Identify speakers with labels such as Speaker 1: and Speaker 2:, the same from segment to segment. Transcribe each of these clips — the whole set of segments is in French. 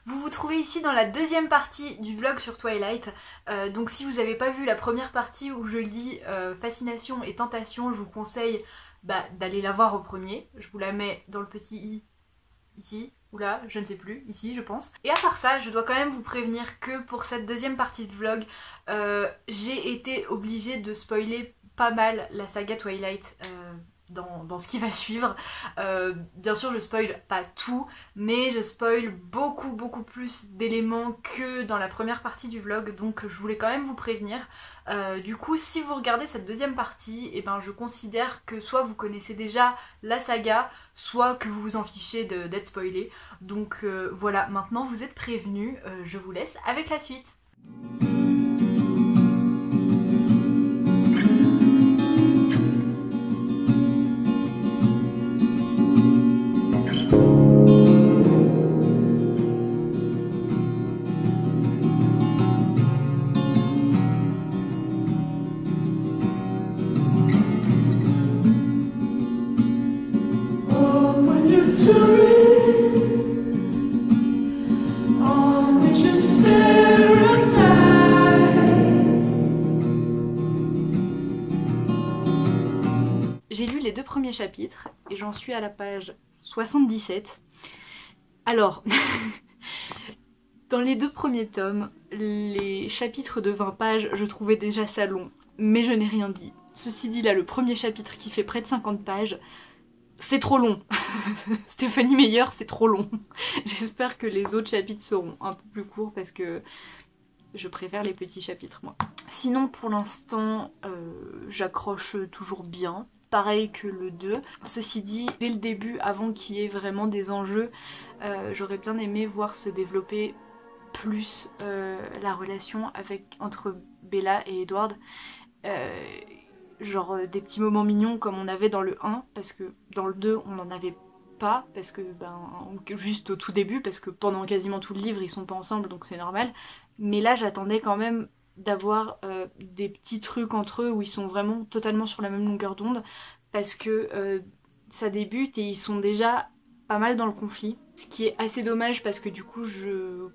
Speaker 1: Vous vous trouvez ici dans la deuxième partie du vlog sur Twilight. Donc si vous n'avez pas vu la première partie où je lis Fascination et Tentation, je vous conseille d'aller la voir au premier. Je vous la mets dans le petit i ici, ou là, je ne sais plus, ici je pense. Et à part ça, je dois quand même vous prévenir que pour cette deuxième partie de vlog, j'ai été obligée de spoiler pas mal la saga Twilight dans ce qui va suivre. Bien sûr je spoil pas tout, mais je spoil beaucoup plus d'éléments que dans la première partie du vlog, donc je voulais quand même vous prévenir. Du coup si vous regardez cette deuxième partie, et ben je considère que soit vous connaissez déjà la saga, soit que vous vous en fichez d'être spoilé. Donc voilà, maintenant vous êtes prévenus, je vous laisse avec la suite. J'ai lu les 2 premiers chapitres et j'en suis à la page 77. Alors, dans les 2 premiers tomes, les chapitres de 20 pages, je trouvais déjà ça long, mais je n'ai rien dit. Ceci dit, là, le premier chapitre qui fait près de 50 pages, c'est trop long. Stéphanie Meyer, c'est trop long. J'espère que les autres chapitres seront un peu plus courts parce que je préfère les petits chapitres, moi. Sinon, pour l'instant, j'accroche toujours bien. Pareil que le 2. Ceci dit, dès le début, avant qu'il y ait vraiment des enjeux, j'aurais bien aimé voir se développer plus la relation entre Bella et Edward. Genre des petits moments mignons comme on avait dans le 1, parce que dans le 2 on n'en avait pas, parce que juste au tout début, parce que pendant quasiment tout le livre ils sont pas ensemble, donc c'est normal. Mais là j'attendais quand même d'avoir des petits trucs entre eux où ils sont vraiment totalement sur la même longueur d'onde, parce que ça débute et ils sont déjà pas mal dans le conflit, ce qui est assez dommage parce que du coup je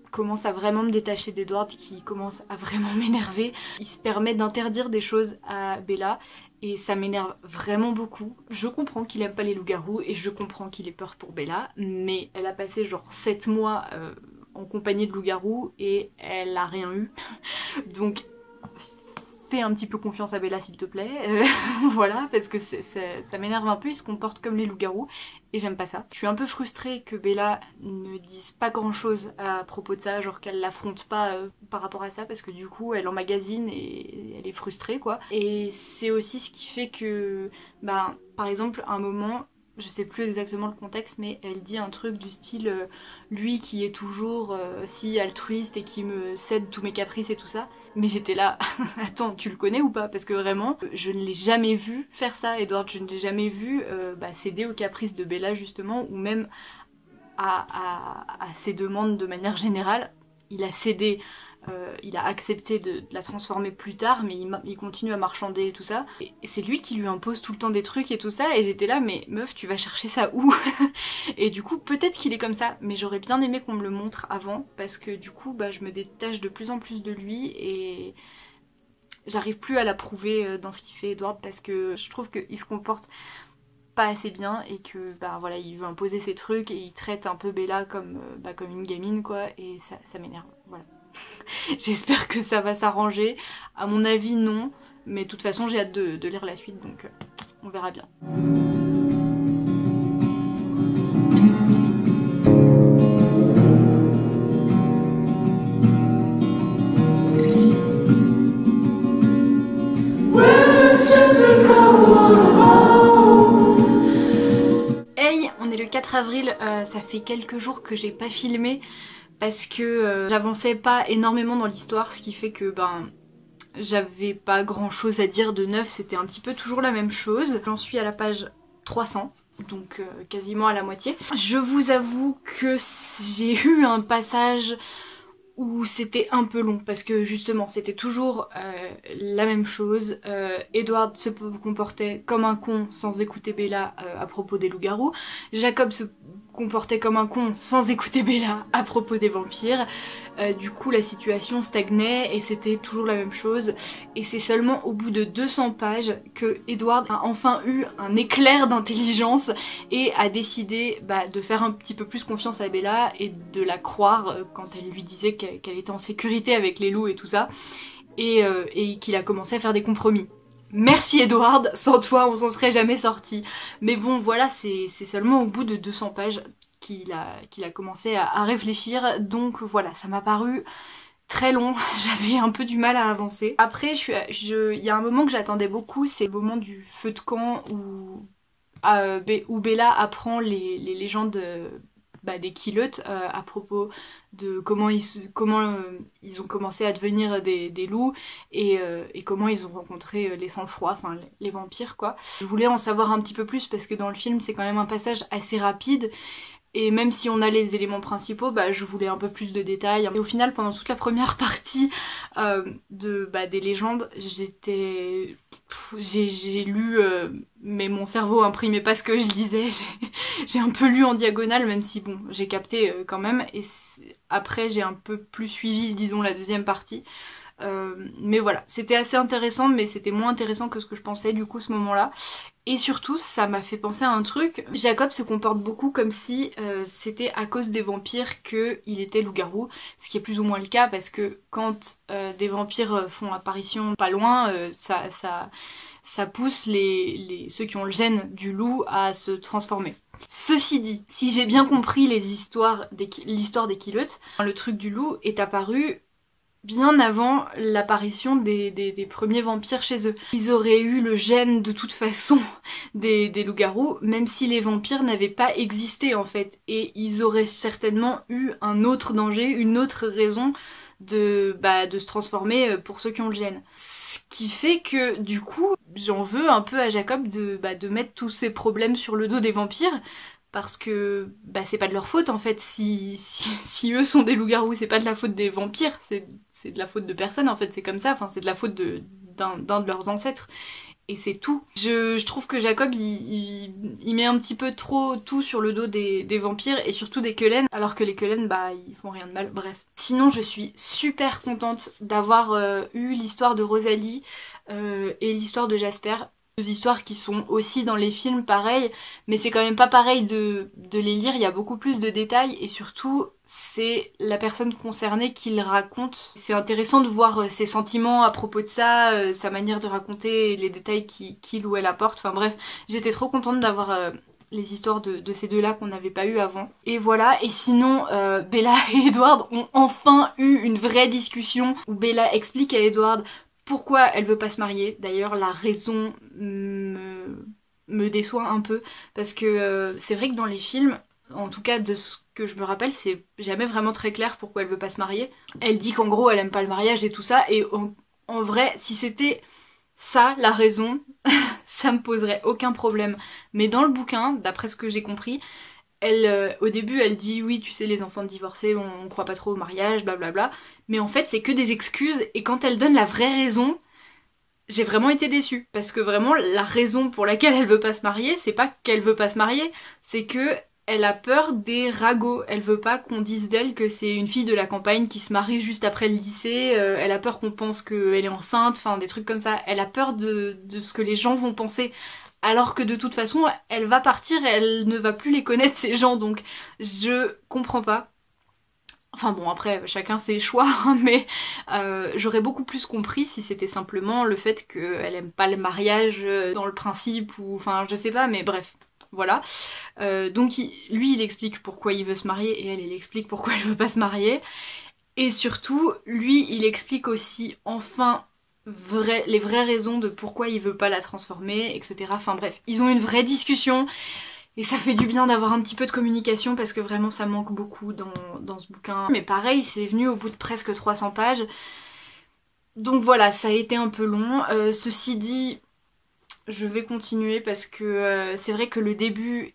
Speaker 1: commence à vraiment me détacher d'Edward, qui commence à vraiment m'énerver. Il se permet d'interdire des choses à Bella et ça m'énerve vraiment beaucoup. Je comprends qu'il aime pas les loups-garous et je comprends qu'il ait peur pour Bella, mais elle a passé genre 7 mois en compagnie de loups-garous et elle a rien eu. Donc fais un petit peu confiance à Bella s'il te plaît, voilà, parce que ça m'énerve un peu, ils se comportent comme les loups-garous et j'aime pas ça. Je suis un peu frustrée que Bella ne dise pas grand chose à propos de ça, genre qu'elle l'affronte pas par rapport à ça, parce que du coup elle emmagasine et elle est frustrée quoi. Et c'est aussi ce qui fait que, par exemple, à un moment, je sais plus exactement le contexte, mais elle dit un truc du style lui qui est toujours si altruiste et qui me cède tous mes caprices et tout ça. Mais j'étais là, attends, tu le connais ou pas? Parce que vraiment, je ne l'ai jamais vu faire ça, Edward, je ne l'ai jamais vu céder aux caprices de Bella justement, ou même à ses demandes de manière générale. Il a cédé, il a accepté de la transformer plus tard, mais il continue à marchander et tout ça. Et c'est lui qui lui impose tout le temps des trucs et tout ça, et j'étais là, mais meuf, tu vas chercher ça où? Et du coup, peut-être qu'il est comme ça, mais j'aurais bien aimé qu'on me le montre avant, parce que du coup, je me détache de plus en plus de lui, et j'arrive plus à l'approuver dans ce qu'il fait Edward, parce que je trouve qu'il se comporte pas assez bien et que voilà, il veut imposer ses trucs et il traite un peu Bella comme une gamine quoi, et ça m'énerve, voilà. J'espère que ça va s'arranger, à mon avis non, mais de toute façon j'ai hâte de lire la suite, donc on verra bien. Hey, on est le 4 avril, ça fait quelques jours que j'ai pas filmé parce que j'avançais pas énormément dans l'histoire, ce qui fait que j'avais pas grand chose à dire de neuf, c'était un petit peu toujours la même chose. J'en suis à la page 300, donc quasiment à la moitié. Je vous avoue que j'ai eu un passage où c'était un peu long parce que justement c'était toujours la même chose. Edward se comportait comme un con sans écouter Bella à propos des loups-garous. Jacob se comportait comme un con sans écouter Bella à propos des vampires. Du coup la situation stagnait et c'était toujours la même chose. Et c'est seulement au bout de 200 pages que Edward a enfin eu un éclair d'intelligence et a décidé de faire un petit peu plus confiance à Bella et de la croire quand elle lui disait qu'elle était en sécurité avec les loups et tout ça. Et qu'il a commencé à faire des compromis. Merci Edward, sans toi on s'en serait jamais sorti. Mais bon voilà, c'est seulement au bout de 200 pages qu'il a commencé à réfléchir, donc voilà, ça m'a paru très long, j'avais un peu du mal à avancer. Après, il y a un moment que j'attendais beaucoup, c'est le moment du feu de camp où Bella apprend les légendes des Kilotes à propos de comment ils ont commencé à devenir des loups et comment ils ont rencontré les sang-froids, enfin les vampires quoi. Je voulais en savoir un petit peu plus parce que dans le film c'est quand même un passage assez rapide. Et même si on a les éléments principaux, je voulais un peu plus de détails. Et au final, pendant toute la première partie des légendes, j'ai lu, mais mon cerveau imprimait pas ce que je lisais. J'ai un peu lu en diagonale, même si bon, j'ai capté quand même. Et après, j'ai un peu plus suivi, disons, la deuxième partie. Mais voilà, c'était assez intéressant, mais c'était moins intéressant que ce que je pensais du coup ce moment-là. Et surtout, ça m'a fait penser à un truc. Jacob se comporte beaucoup comme si c'était à cause des vampires qu'il était loup-garou, ce qui est plus ou moins le cas parce que quand des vampires font apparition pas loin, ça pousse ceux qui ont le gène du loup à se transformer. Ceci dit, si j'ai bien compris l'histoire des Kilotes, le truc du loup est apparu bien avant l'apparition des premiers vampires chez eux. Ils auraient eu le gène de toute façon des loups-garous, même si les vampires n'avaient pas existé en fait. Et ils auraient certainement eu un autre danger, une autre raison de se transformer pour ceux qui ont le gène. Ce qui fait que du coup, j'en veux un peu à Jacob de mettre tous ces problèmes sur le dos des vampires. Parce que c'est pas de leur faute en fait, si eux sont des loups-garous, c'est pas de la faute des vampires, c'est de la faute de personne en fait, c'est comme ça, enfin c'est de la faute d'un de leurs ancêtres. Et c'est tout. Je trouve que Jacob il met un petit peu trop tout sur le dos des vampires et surtout des Cullen, alors que les Cullen ils font rien de mal, bref. Sinon je suis super contente d'avoir eu l'histoire de Rosalie et l'histoire de Jasper. Deux histoires qui sont aussi dans les films pareil, mais c'est quand même pas pareil de les lire, il y a beaucoup plus de détails et surtout c'est la personne concernée qui le raconte. C'est intéressant de voir ses sentiments à propos de ça, sa manière de raconter, les détails qu'il ou elle apporte, enfin bref, j'étais trop contente d'avoir les histoires de ces deux-là qu'on n'avait pas eu avant. Et voilà, et sinon Bella et Edward ont enfin eu une vraie discussion où Bella explique à Edward pourquoi elle veut pas se marier. D'ailleurs la raison me déçoit un peu parce que c'est vrai que dans les films, en tout cas de ce que je me rappelle, c'est jamais vraiment très clair pourquoi elle veut pas se marier. Elle dit qu'en gros elle aime pas le mariage et tout ça, et en vrai si c'était ça la raison, ça me poserait aucun problème. Mais dans le bouquin, d'après ce que j'ai compris, au début elle dit oui tu sais les enfants divorcés on croit pas trop au mariage blablabla, mais en fait c'est que des excuses et quand elle donne la vraie raison j'ai vraiment été déçue parce que vraiment la raison pour laquelle elle veut pas se marier c'est pas qu'elle veut pas se marier, c'est que elle a peur des ragots, elle veut pas qu'on dise d'elle que c'est une fille de la campagne qui se marie juste après le lycée, elle a peur qu'on pense qu'elle est enceinte, enfin des trucs comme ça, elle a peur de ce que les gens vont penser. Alors que de toute façon, elle va partir et elle ne va plus les connaître ces gens, donc je comprends pas. Enfin bon, après, chacun ses choix, hein, mais j'aurais beaucoup plus compris si c'était simplement le fait qu'elle aime pas le mariage dans le principe, ou enfin je sais pas, mais bref. Voilà. Donc lui il explique pourquoi il veut se marier et elle explique pourquoi elle veut pas se marier. Et surtout, lui il explique aussi enfin les vraies raisons de pourquoi il veut pas la transformer, etc. Enfin bref, ils ont une vraie discussion et ça fait du bien d'avoir un petit peu de communication parce que vraiment ça manque beaucoup dans ce bouquin. Mais pareil, c'est venu au bout de presque 300 pages. Donc voilà, ça a été un peu long. Ceci dit, je vais continuer parce que c'est vrai que le début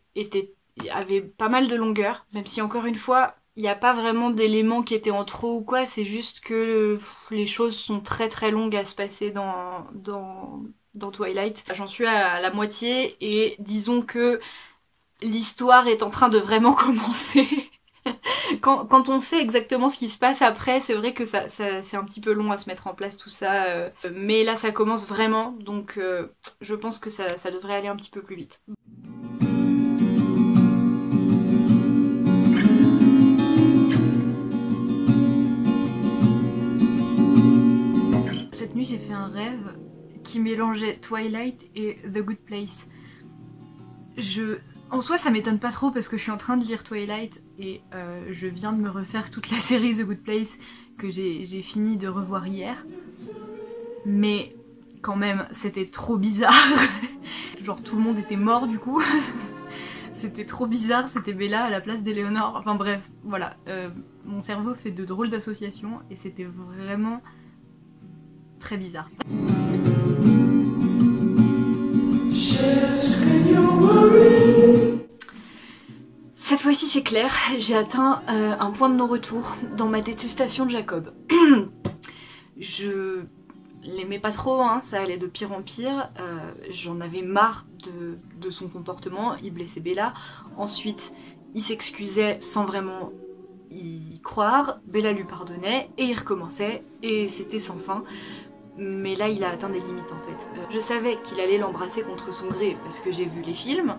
Speaker 1: avait pas mal de longueur, même si encore une fois il n'y a pas vraiment d'éléments qui étaient en trop ou quoi, c'est juste que les choses sont très très longues à se passer dans Twilight. J'en suis à la moitié et disons que l'histoire est en train de vraiment commencer. Quand on sait exactement ce qui se passe après, c'est vrai que c'est un petit peu long à se mettre en place tout ça, mais là ça commence vraiment, donc je pense que ça devrait aller un petit peu plus vite. Cette nuit j'ai fait un rêve qui mélangeait Twilight et The Good Place. En soi ça m'étonne pas trop parce que je suis en train de lire Twilight et je viens de me refaire toute la série The Good Place que j'ai fini de revoir hier. Mais quand même c'était trop bizarre. Genre tout le monde était mort du coup. C'était trop bizarre, c'était Bella à la place d'Éléonore. Enfin bref, voilà. Mon cerveau fait de drôles d'associations et c'était vraiment très bizarre. Cette fois-ci c'est clair, j'ai atteint un point de non-retour dans ma détestation de Jacob. Je l'aimais pas trop, hein, ça allait de pire en pire, j'en avais marre de son comportement, il blessait Bella, ensuite il s'excusait sans vraiment y croire, Bella lui pardonnait et il recommençait et c'était sans fin. Mais là il a atteint des limites en fait. Je savais qu'il allait l'embrasser contre son gré parce que j'ai vu les films,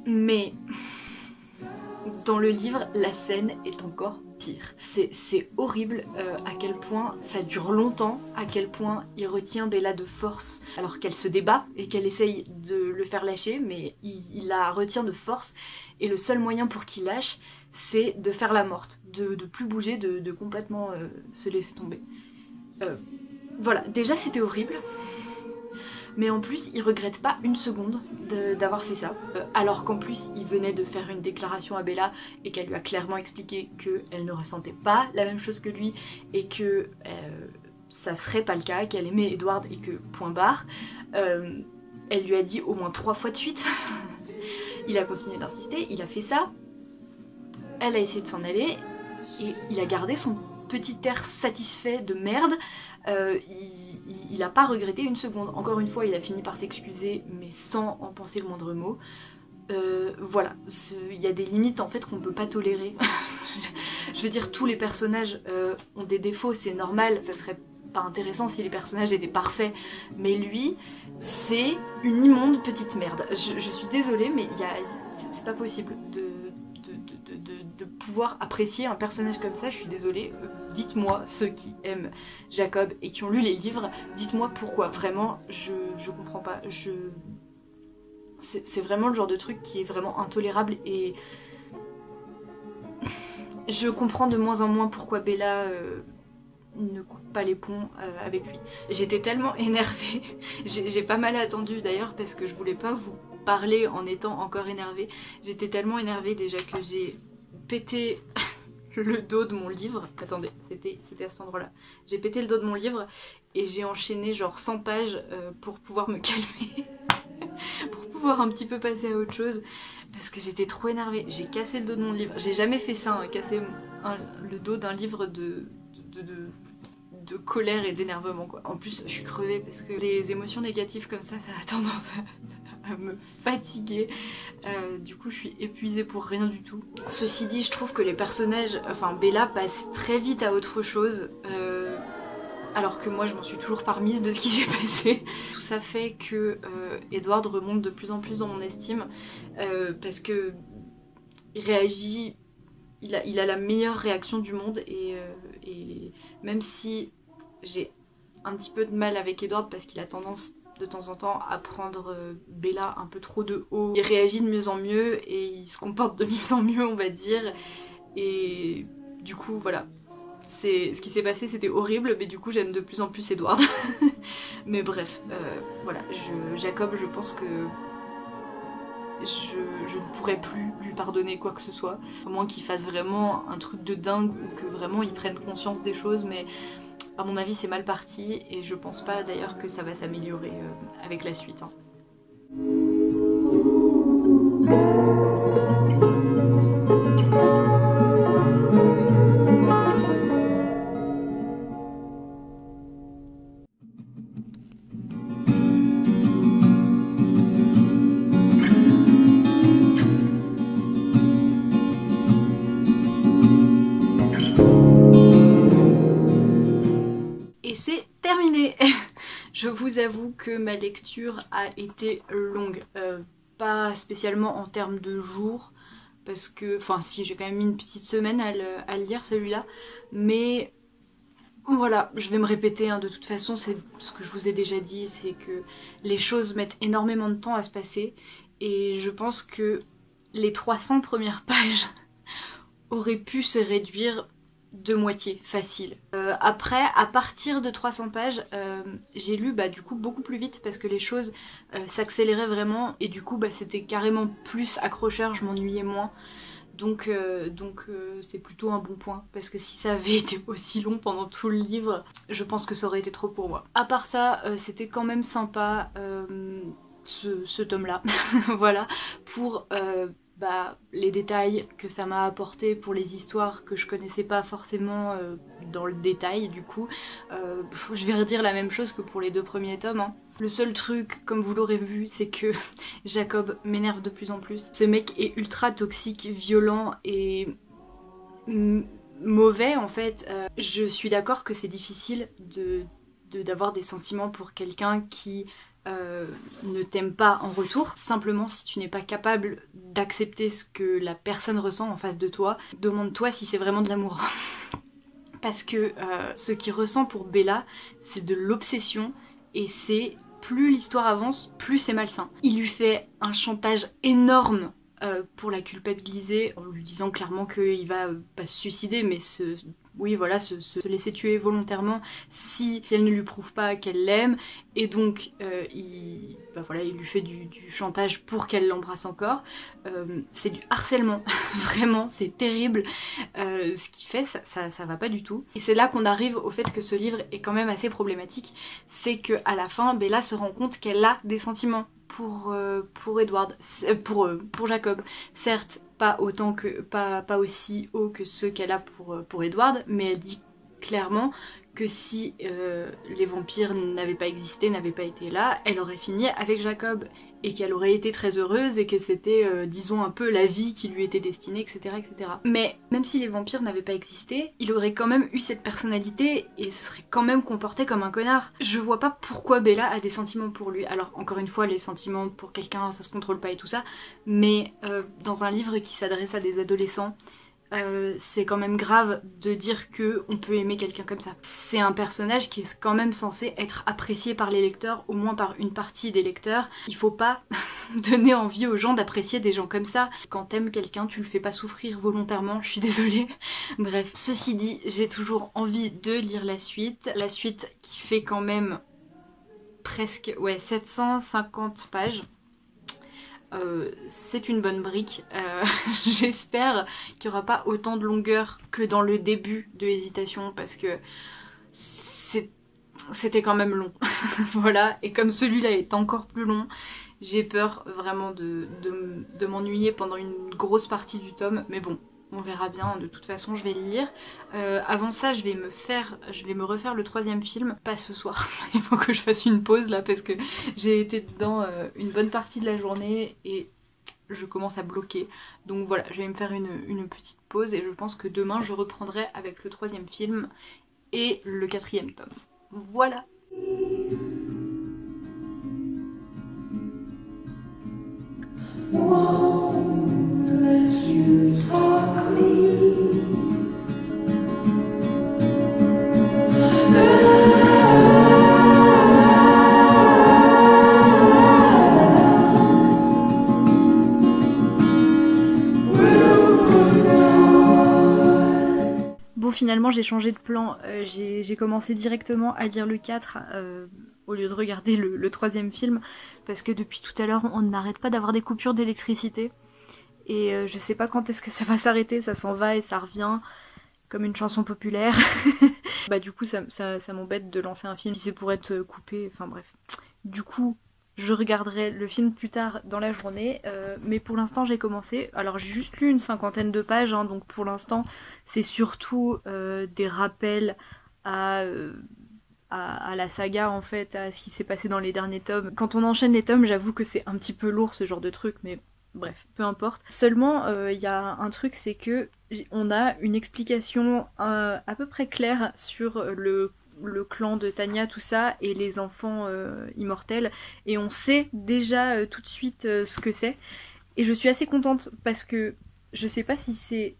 Speaker 1: mais dans le livre la scène est encore pire. C'est horrible à quel point ça dure longtemps, à quel point il retient Bella de force alors qu'elle se débat et qu'elle essaye de le faire lâcher, mais il la retient de force et le seul moyen pour qu'il lâche c'est de faire la morte, de plus bouger, de complètement se laisser tomber. Voilà, déjà c'était horrible, mais en plus il regrette pas une seconde d'avoir fait ça, alors qu'en plus il venait de faire une déclaration à Bella et qu'elle lui a clairement expliqué qu'elle ne ressentait pas la même chose que lui et que ça serait pas le cas, qu'elle aimait Edward et que point barre. Elle lui a dit au moins 3 fois de suite. Il a continué d'insister, il a fait ça, elle a essayé de s'en aller et il a gardé son petit air satisfait de merde. Il a pas regretté une seconde. Encore une fois il a fini par s'excuser mais sans en penser le moindre mot. Voilà, il y a des limites en fait qu'on peut pas tolérer. Je veux dire, tous les personnages ont des défauts, c'est normal, ça serait pas intéressant si les personnages étaient parfaits, mais lui c'est une immonde petite merde. Je suis désolée mais c'est pas possible de pouvoir apprécier un personnage comme ça, je suis désolée. Dites-moi, ceux qui aiment Jacob et qui ont lu les livres, dites-moi pourquoi, vraiment, je comprends pas. C'est vraiment le genre de truc qui est vraiment intolérable et je comprends de moins en moins pourquoi Bella ne coupe pas les ponts avec lui. J'étais tellement énervée, j'ai pas mal attendu d'ailleurs parce que je voulais pas vous parler en étant encore énervée. J'étais tellement énervée déjà que j'ai pété le dos de mon livre. Attendez, c'était à cet endroit là. J'ai pété le dos de mon livre et j'ai enchaîné genre 100 pages pour pouvoir me calmer. Pour pouvoir un petit peu passer à autre chose. Parce que j'étais trop énervée. J'ai cassé le dos de mon livre. J'ai jamais fait ça, hein, casser le dos d'un livre de colère et d'énervement quoi. En plus je suis crevée parce que les émotions négatives comme ça a tendance à me fatiguer. Du coup je suis épuisée pour rien du tout. Ceci dit je trouve que les personnages, enfin Bella passe très vite à autre chose. Alors que moi je m'en suis toujours pas remise de ce qui s'est passé. Tout ça fait que Edward remonte de plus en plus dans mon estime parce que il réagit, il a la meilleure réaction du monde et même si j'ai un petit peu de mal avec Edward parce qu'il a tendance de temps en temps à prendre Bella un peu trop de haut, il réagit de mieux en mieux et il se comporte de mieux en mieux on va dire et du coup voilà. Ce qui s'est passé c'était horrible mais du coup j'aime de plus en plus Edward. Mais bref, voilà, Jacob je pense que je ne pourrais plus lui pardonner quoi que ce soit. À moins qu'il fasse vraiment un truc de dingue ou que vraiment il prenne conscience des choses mais à mon avis c'est mal parti et je pense pas d'ailleurs que ça va s'améliorer avec la suite. Hein. Je vous avoue que ma lecture a été longue, pas spécialement en termes de jours, parce que, enfin si, j'ai quand même mis une petite semaine à le lire celui-là, mais voilà, je vais me répéter, hein, de toute façon c'est ce que je vous ai déjà dit, c'est que les choses mettent énormément de temps à se passer, et je pense que les 300 premières pages auraient pu se réduire de moitié, facile. Après, à partir de 300 pages, j'ai lu du coup beaucoup plus vite parce que les choses s'accéléraient vraiment et du coup c'était carrément plus accrocheur, je m'ennuyais moins. Donc c'est plutôt un bon point parce que si ça avait été aussi long pendant tout le livre, je pense que ça aurait été trop pour moi. À part ça, c'était quand même sympa ce tome-là, voilà, pour les détails que ça m'a apporté, pour les histoires que je connaissais pas forcément dans le détail du coup. Je vais redire la même chose que pour les 2 premiers tomes, hein. Le seul truc, comme vous l'aurez vu, c'est que Jacob m'énerve de plus en plus. Ce mec est ultra toxique, violent et mauvais en fait. Je suis d'accord que c'est difficile d'avoir des sentiments pour quelqu'un qui ne t'aime pas en retour. Simplement, si tu n'es pas capable d'accepter ce que la personne ressent en face de toi, demande-toi si c'est vraiment de l'amour. Parce que ce qu'il ressent pour Bella, c'est de l'obsession et c'est plus l'histoire avance, plus c'est malsain. Il lui fait un chantage énorme pour la culpabiliser en lui disant clairement qu'il va pas se suicider mais se laisser tuer volontairement si elle ne lui prouve pas qu'elle l'aime, et donc il lui fait du chantage pour qu'elle l'embrasse encore. C'est du harcèlement, vraiment c'est terrible. Ce qu'il fait, ça va pas du tout. Et c'est là qu'on arrive au fait que ce livre est quand même assez problématique, c'est que à la fin Bella se rend compte qu'elle a des sentiments pour Edward, pour Jacob. Certes, pas aussi haut que ceux qu'elle a pour Edward, mais elle dit clairement que si les vampires n'avaient pas existé, n'avaient pas été là, elle aurait fini avec Jacob et qu'elle aurait été très heureuse et que c'était, disons, un peu la vie qui lui était destinée, etc., etc. Mais même si les vampires n'avaient pas existé, il aurait quand même eu cette personnalité et se serait quand même comporté comme un connard. Je vois pas pourquoi Bella a des sentiments pour lui. Alors, encore une fois, les sentiments pour quelqu'un, ça se contrôle pas et tout ça, mais dans un livre qui s'adresse à des adolescents, c'est quand même grave de dire que on peut aimer quelqu'un comme ça. C'est un personnage qui est quand même censé être apprécié par les lecteurs, au moins par une partie des lecteurs. Il faut pas donner envie aux gens d'apprécier des gens comme ça. Quand t'aimes quelqu'un, tu le fais pas souffrir volontairement, je suis désolée. Bref, ceci dit, j'ai toujours envie de lire la suite. La suite qui fait quand même presque 750 pages. C'est une bonne brique. J'espère qu'il n'y aura pas autant de longueur que dans le début de Hésitation parce que c'était quand même long. Voilà, et comme celui-là est encore plus long, j'ai peur vraiment de m'ennuyer pendant une grosse partie du tome, mais bon, on verra bien, de toute façon je vais le lire. Avant ça je vais me refaire le 3e film, pas ce soir, il faut que je fasse une pause là parce que j'ai été dedans une bonne partie de la journée et je commence à bloquer. Donc voilà, je vais me faire une petite pause et je pense que demain je reprendrai avec le 3e film et le 4e tome. Voilà. Won't let you talk me. Bon, finalement j'ai changé de plan, j'ai commencé directement à lire le 4 au lieu de regarder le 3e film parce que depuis tout à l'heure on n'arrête pas d'avoir des coupures d'électricité et je sais pas quand est-ce que ça va s'arrêter, ça s'en va et ça revient comme une chanson populaire. Du coup ça m'embête de lancer un film si c'est pour être coupé, enfin bref. Du coup je regarderai le film plus tard dans la journée, mais pour l'instant j'ai commencé. Alors j'ai juste lu une 50aine de pages, hein, donc pour l'instant c'est surtout des rappels à la saga en fait, à ce qui s'est passé dans les derniers tomes. Quand on enchaîne les tomes, j'avoue que c'est un petit peu lourd ce genre de truc, mais bref, peu importe. Seulement, il y a un truc, c'est que on a une explication à peu près claire sur le clan de Tanya, tout ça, et les enfants immortels, et on sait déjà tout de suite ce que c'est. Et je suis assez contente parce que je sais pas si c'est...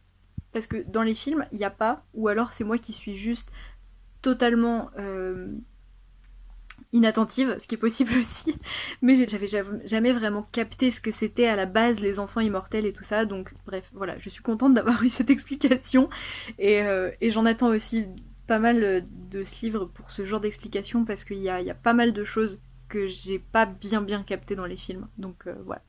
Speaker 1: Parce que dans les films, il n'y a pas, ou alors c'est moi qui suis juste totalement inattentive, ce qui est possible aussi, mais j'avais jamais vraiment capté ce que c'était à la base les enfants immortels et tout ça, donc bref, voilà, je suis contente d'avoir eu cette explication, et j'en attends aussi pas mal de ce livre pour ce genre d'explication, parce qu'il y a pas mal de choses que j'ai pas bien capté dans les films, donc voilà.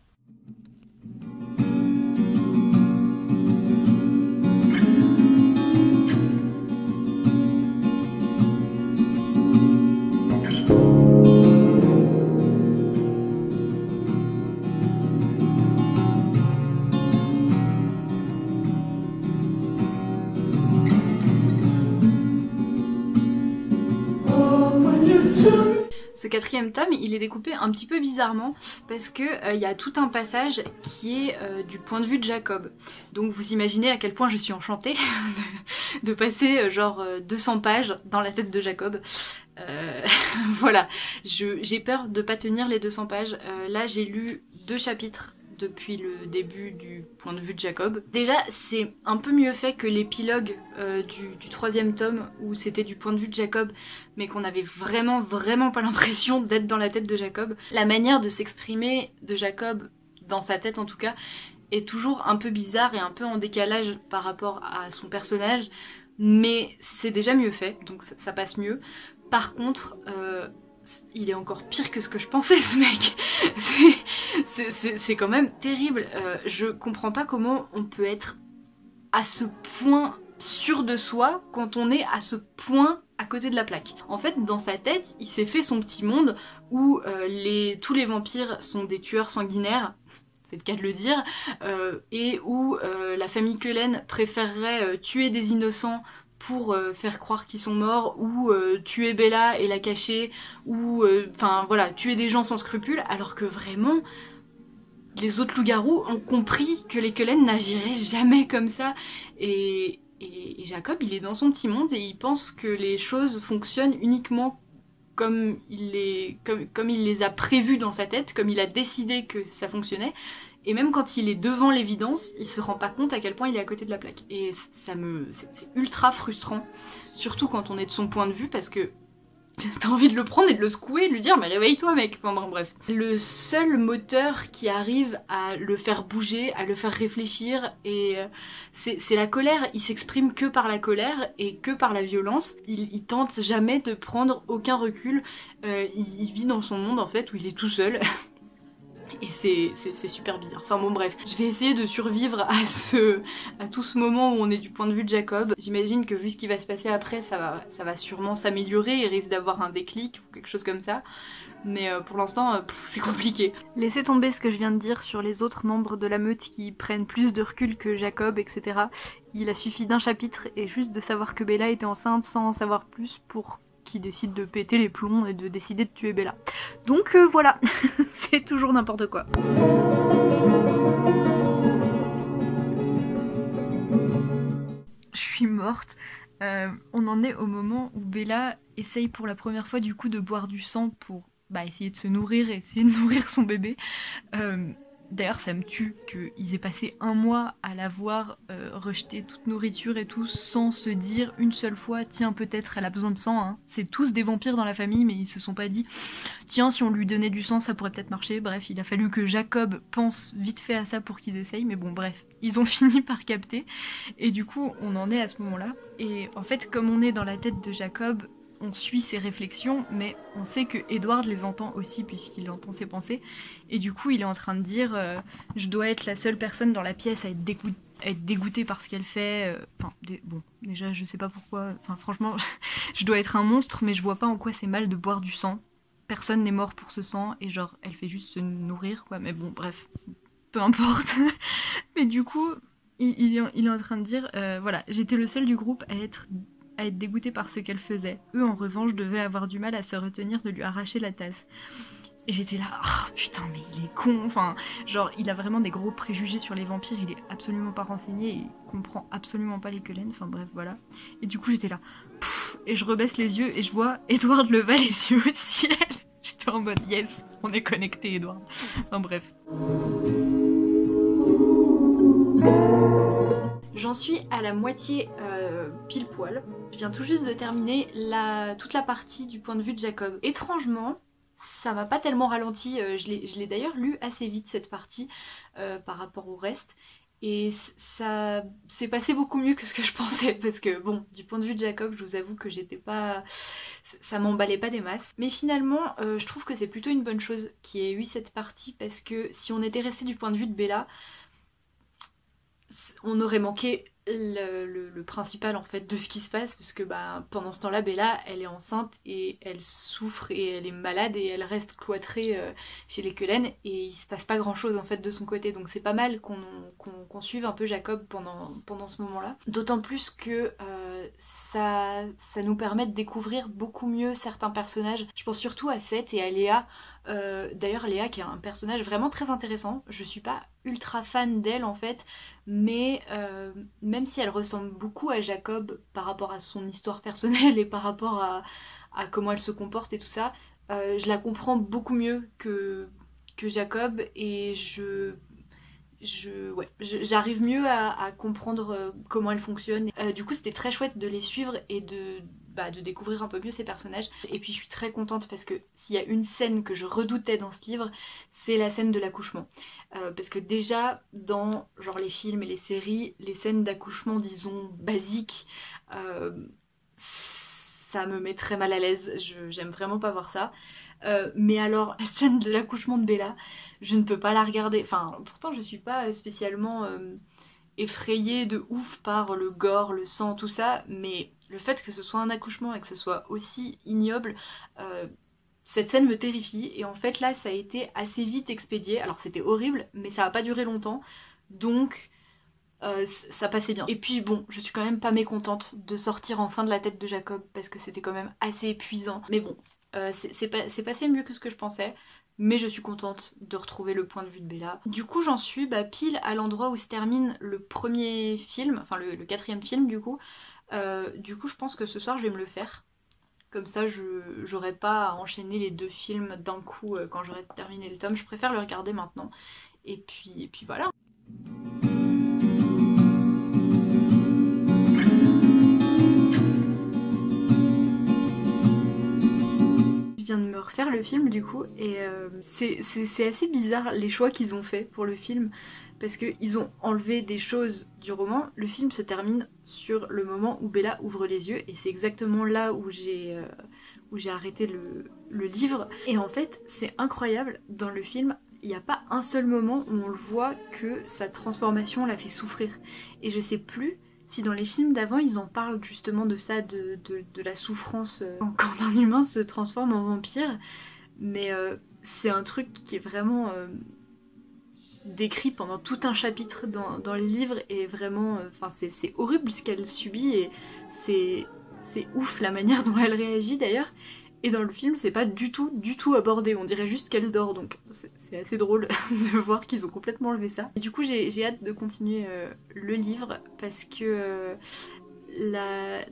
Speaker 1: Ce quatrième tome, il est découpé un petit peu bizarrement parce que y a tout un passage qui est du point de vue de Jacob. Donc vous imaginez à quel point je suis enchantée de passer genre 200 pages dans la tête de Jacob. Voilà, j'ai peur de pas tenir les 200 pages. Là j'ai lu 2 chapitres depuis le début du point de vue de Jacob. Déjà, c'est un peu mieux fait que l'épilogue du 3e tome où c'était du point de vue de Jacob, mais qu'on avait vraiment pas l'impression d'être dans la tête de Jacob. La manière de s'exprimer de Jacob, dans sa tête en tout cas, est toujours un peu bizarre et un peu en décalage par rapport à son personnage, mais c'est déjà mieux fait, donc ça passe mieux. Par contre, il est encore pire que ce que je pensais, ce mec. C'est quand même terrible. Je comprends pas comment on peut être à ce point sûr de soi quand on est à ce point à côté de la plaque. En fait, dans sa tête, il s'est fait son petit monde où tous les vampires sont des tueurs sanguinaires, c'est le cas de le dire, et où la famille Cullen préférerait tuer des innocents pour faire croire qu'ils sont morts, ou tuer Bella et la cacher, ou enfin voilà, tuer des gens sans scrupules, alors que vraiment les autres loups-garous ont compris que les Cullen n'agiraient jamais comme ça, et Jacob il est dans son petit monde et il pense que les choses fonctionnent uniquement comme il les a prévues dans sa tête, comme il a décidé que ça fonctionnait. Et même quand il est devant l'évidence, il se rend pas compte à quel point il est à côté de la plaque. Et c'est ultra frustrant, surtout quand on est de son point de vue, parce que t'as envie de le prendre et de le secouer, et de lui dire mais réveille-toi mec. Enfin bon, bref. Le seul moteur qui arrive à le faire bouger, à le faire réfléchir, et c'est la colère. Il s'exprime que par la colère et que par la violence. Il tente jamais de prendre aucun recul. Il vit dans son monde en fait où il est tout seul. Et c'est super bizarre. Enfin bon bref, je vais essayer de survivre à tout ce moment où on est du point de vue de Jacob. J'imagine que vu ce qui va se passer après, ça va sûrement s'améliorer, il risque d'avoir un déclic ou quelque chose comme ça. Mais pour l'instant, c'est compliqué. Laissez tomber ce que je viens de dire sur les autres membres de la meute qui prennent plus de recul que Jacob, etc. Il a suffi d'un chapitre et juste de savoir que Bella était enceinte sans en savoir plus pour qui décide de péter les plombs et de décider de tuer Bella. Donc voilà, c'est toujours n'importe quoi. Je suis morte. On en est au moment où Bella essaye pour la première fois du coup de boire du sang pour essayer de se nourrir et essayer de nourrir son bébé. D'ailleurs ça me tue qu'ils aient passé un mois à l'avoir rejeté toute nourriture et tout sans se dire une seule fois tiens peut-être elle a besoin de sang, hein. C'est tous des vampires dans la famille mais ils se sont pas dit tiens si on lui donnait du sang ça pourrait peut-être marcher. Bref, il a fallu que Jacob pense vite fait à ça pour qu'ils essayent, mais bon bref, ils ont fini par capter et du coup on en est à ce moment là. Et en fait comme on est dans la tête de Jacob, on suit ses réflexions, mais on sait que Edward les entend aussi puisqu'il entend ses pensées. Et du coup, il est en train de dire je dois être la seule personne dans la pièce à être dégoûtée par ce qu'elle fait. Bon, déjà, je sais pas pourquoi. Enfin, franchement, je dois être un monstre, mais je vois pas en quoi c'est mal de boire du sang. Personne n'est mort pour ce sang, et genre, elle fait juste se nourrir, quoi. Mais bon, bref, peu importe. Mais du coup, il est en train de dire voilà, j'étais le seul du groupe à être dégoûté par ce qu'elle faisait. Eux, en revanche, devaient avoir du mal à se retenir de lui arracher la tasse. Et j'étais là, oh putain, mais il est con. Enfin, genre, il a vraiment des gros préjugés sur les vampires, il est absolument pas renseigné, il comprend absolument pas les Cullen, enfin bref, voilà. Et du coup, j'étais là, et je rebaisse les yeux et je vois Edward leva les yeux au ciel. J'étais en mode yes, on est connecté Edward. Enfin bref. J'en suis à la moitié pile poil. Je viens tout juste de terminer toute la partie du point de vue de Jacob. Étrangement, ça m'a pas tellement ralenti. Je l'ai d'ailleurs lu assez vite cette partie par rapport au reste. Et ça s'est passé beaucoup mieux que ce que je pensais. Parce que bon, du point de vue de Jacob, je vous avoue que j'étais pas... ça m'emballait pas des masses. Mais finalement, je trouve que c'est plutôt une bonne chose qu'il y ait eu cette partie. Parce que si on était resté du point de vue de Bella, on aurait manqué le principal en fait de ce qui se passe, parce que bah, pendant ce temps-là, Bella elle est enceinte et elle souffre et elle est malade et elle reste cloîtrée chez les Cullen et il se passe pas grand chose en fait de son côté, donc c'est pas mal qu'on suive un peu Jacob pendant ce moment-là. D'autant plus que ça nous permet de découvrir beaucoup mieux certains personnages. Je pense surtout à Seth et à Léa. D'ailleurs Léa qui est un personnage vraiment très intéressant, je suis pas ultra fan d'elle en fait, mais même si elle ressemble beaucoup à Jacob par rapport à son histoire personnelle et par rapport à comment elle se comporte et tout ça, je la comprends beaucoup mieux que Jacob et j'arrive mieux à comprendre comment elle fonctionne. Du coup c'était très chouette de les suivre et de découvrir un peu mieux ces personnages. Et puis je suis très contente parce que s'il y a une scène que je redoutais dans ce livre, c'est la scène de l'accouchement. Parce que déjà dans genre les films et les séries, les scènes d'accouchement disons basiques, ça me met très mal à l'aise, j'aime vraiment pas voir ça. Mais alors la scène de l'accouchement de Bella, je ne peux pas la regarder. Enfin pourtant je suis pas spécialement effrayée de ouf par le gore, le sang, tout ça, mais le fait que ce soit un accouchement et que ce soit aussi ignoble, cette scène me terrifie. Et en fait là ça a été assez vite expédié. Alors c'était horrible mais ça a pas duré longtemps, donc ça passait bien. Et puis bon, je suis quand même pas mécontente de sortir enfin de la tête de Jacob parce que c'était quand même assez épuisant. Mais bon, c'est passé mieux que ce que je pensais. Mais je suis contente de retrouver le point de vue de Bella. Du coup j'en suis pile à l'endroit où se termine le premier film, enfin le quatrième film du coup. Du coup je pense que ce soir je vais me le faire. Comme ça j'aurai pas à enchaîner les deux films d'un coup quand j'aurai terminé le tome. Je préfère le regarder maintenant. Et puis voilà. Je viens de me refaire le film du coup et c'est assez bizarre les choix qu'ils ont fait pour le film parce qu'ils ont enlevé des choses du roman. Le film se termine sur le moment où Bella ouvre les yeux et c'est exactement là où j'ai arrêté le livre. Et en fait c'est incroyable, dans le film il n'y a pas un seul moment où on le voit que sa transformation l'a fait souffrir. Et je sais plus si dans les films d'avant ils en parlent justement de ça, de la souffrance quand un humain se transforme en vampire, mais c'est un truc qui est vraiment décrit pendant tout un chapitre dans le livre et vraiment, c'est horrible ce qu'elle subit et c'est ouf la manière dont elle réagit d'ailleurs. Et dans le film, c'est pas du tout abordé, on dirait juste qu'elle dort, donc c'est assez drôle de voir qu'ils ont complètement enlevé ça. Et du coup, j'ai hâte de continuer le livre parce que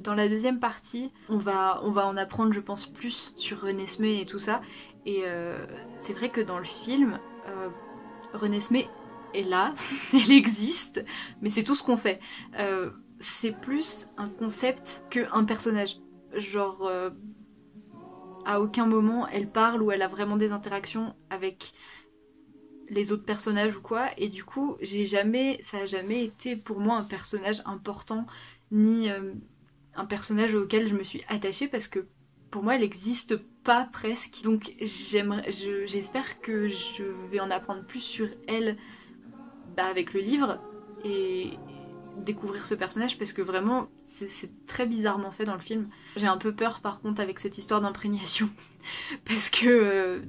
Speaker 1: dans la deuxième partie, on va en apprendre, je pense, plus sur Renesmee et tout ça. Et c'est vrai que dans le film, Renesmee est là, elle existe, mais c'est tout ce qu'on sait. C'est plus un concept qu'un personnage. Genre... à aucun moment elle parle ou elle a vraiment des interactions avec les autres personnages ou quoi, et du coup ça a jamais été pour moi un personnage important ni un personnage auquel je me suis attachée parce que pour moi elle n'existe pas presque, donc j'espère que je vais en apprendre plus sur elle avec le livre et découvrir ce personnage parce que vraiment c'est très bizarrement fait dans le film. J'ai un peu peur par contre avec cette histoire d'imprégnation parce que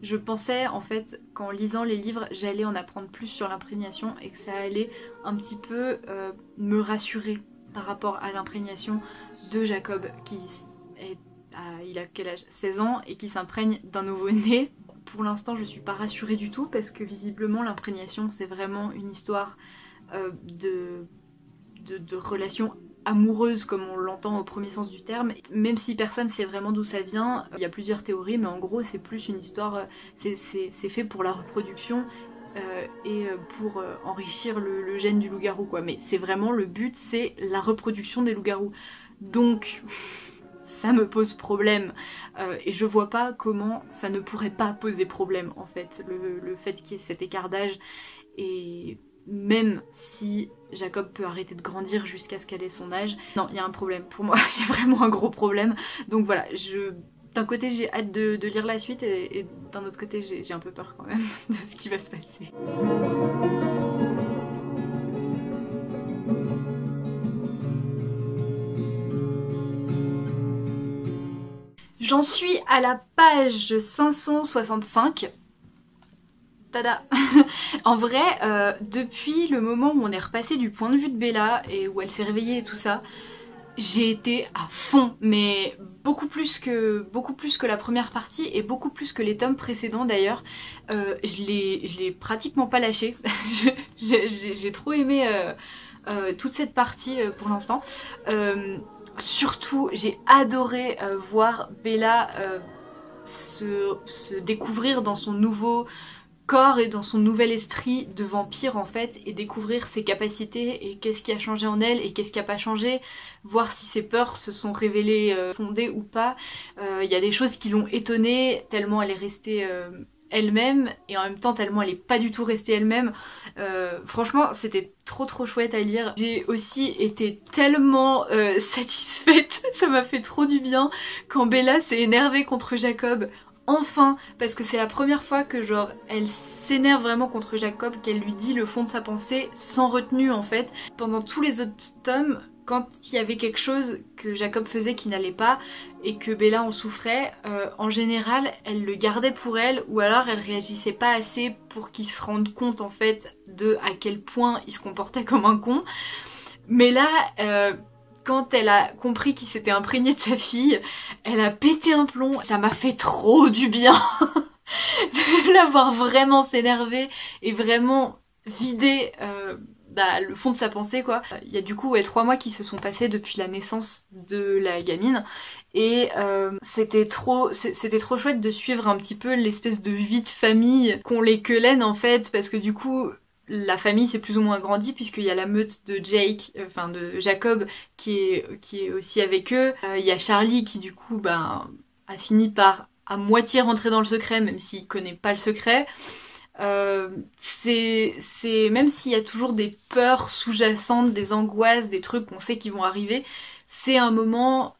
Speaker 1: je pensais en fait qu'en lisant les livres j'allais en apprendre plus sur l'imprégnation et que ça allait un petit peu me rassurer par rapport à l'imprégnation de Jacob qui il a quel âge, 16 ans et qui s'imprègne d'un nouveau-né. Pour l'instant je suis pas rassurée du tout parce que visiblement l'imprégnation c'est vraiment une histoire de relations amoureuse comme on l'entend au premier sens du terme, même si personne sait vraiment d'où ça vient. Il y a plusieurs théories, mais en gros c'est plus une histoire, c'est fait pour la reproduction et pour enrichir le gène du loup-garou quoi. Mais c'est vraiment le but, c'est la reproduction des loups-garous. Donc ça me pose problème et je vois pas comment ça ne pourrait pas poser problème en fait, le fait qu'il y ait cet écart d'âge. Et même si Jacob peut arrêter de grandir jusqu'à ce qu'elle ait son âge, non, il y a un problème pour moi, il y a vraiment un gros problème. Donc voilà, d'un côté j'ai hâte de lire la suite et d'un autre côté j'ai un peu peur quand même de ce qui va se passer. J'en suis à la page 565. Tada. En vrai, depuis le moment où on est repassé du point de vue de Bella et où elle s'est réveillée et tout ça, j'ai été à fond, mais beaucoup plus que la première partie et beaucoup plus que les tomes précédents d'ailleurs. Je l'ai pratiquement pas lâché. J'ai trop aimé toute cette partie pour l'instant. Surtout, j'ai adoré voir Bella se découvrir dans son nouveau corps et dans son nouvel esprit de vampire en fait, et découvrir ses capacités et qu'est-ce qui a changé en elle et qu'est-ce qui a pas changé, voir si ses peurs se sont révélées fondées ou pas. Il y a des choses qui l'ont étonnée tellement elle est restée elle-même et en même temps tellement elle est pas du tout restée elle-même. Franchement c'était trop chouette à lire. J'ai aussi été tellement satisfaite, ça m'a fait trop du bien quand Bella s'est énervée contre Jacob. Enfin, parce que c'est la première fois que genre elle s'énerve vraiment contre Jacob, qu'elle lui dit le fond de sa pensée sans retenue en fait. Pendant tous les autres tomes, quand il y avait quelque chose que Jacob faisait qui n'allait pas et que Bella en souffrait, en général elle le gardait pour elle ou alors elle réagissait pas assez pour qu'il se rende compte en fait de à quel point il se comportait comme un con. Mais là, quand elle a compris qu'il s'était imprégné de sa fille, elle a pété un plomb. Ça m'a fait trop du bien de la voir vraiment s'énerver et vraiment vider le fond de sa pensée quoi. Il y a du coup 3 mois qui se sont passés depuis la naissance de la gamine et c'était trop chouette de suivre un petit peu l'espèce de vie de famille qu'ont les Cullen en fait, parce que du coup la famille s'est plus ou moins agrandie puisqu'il y a la meute de de Jacob qui est aussi avec eux. Il y a Charlie qui du coup a fini par à moitié rentrer dans le secret même s'il connaît pas le secret. C'est même s'il y a toujours des peurs sous-jacentes, des angoisses, des trucs qu'on sait qui vont arriver, c'est un moment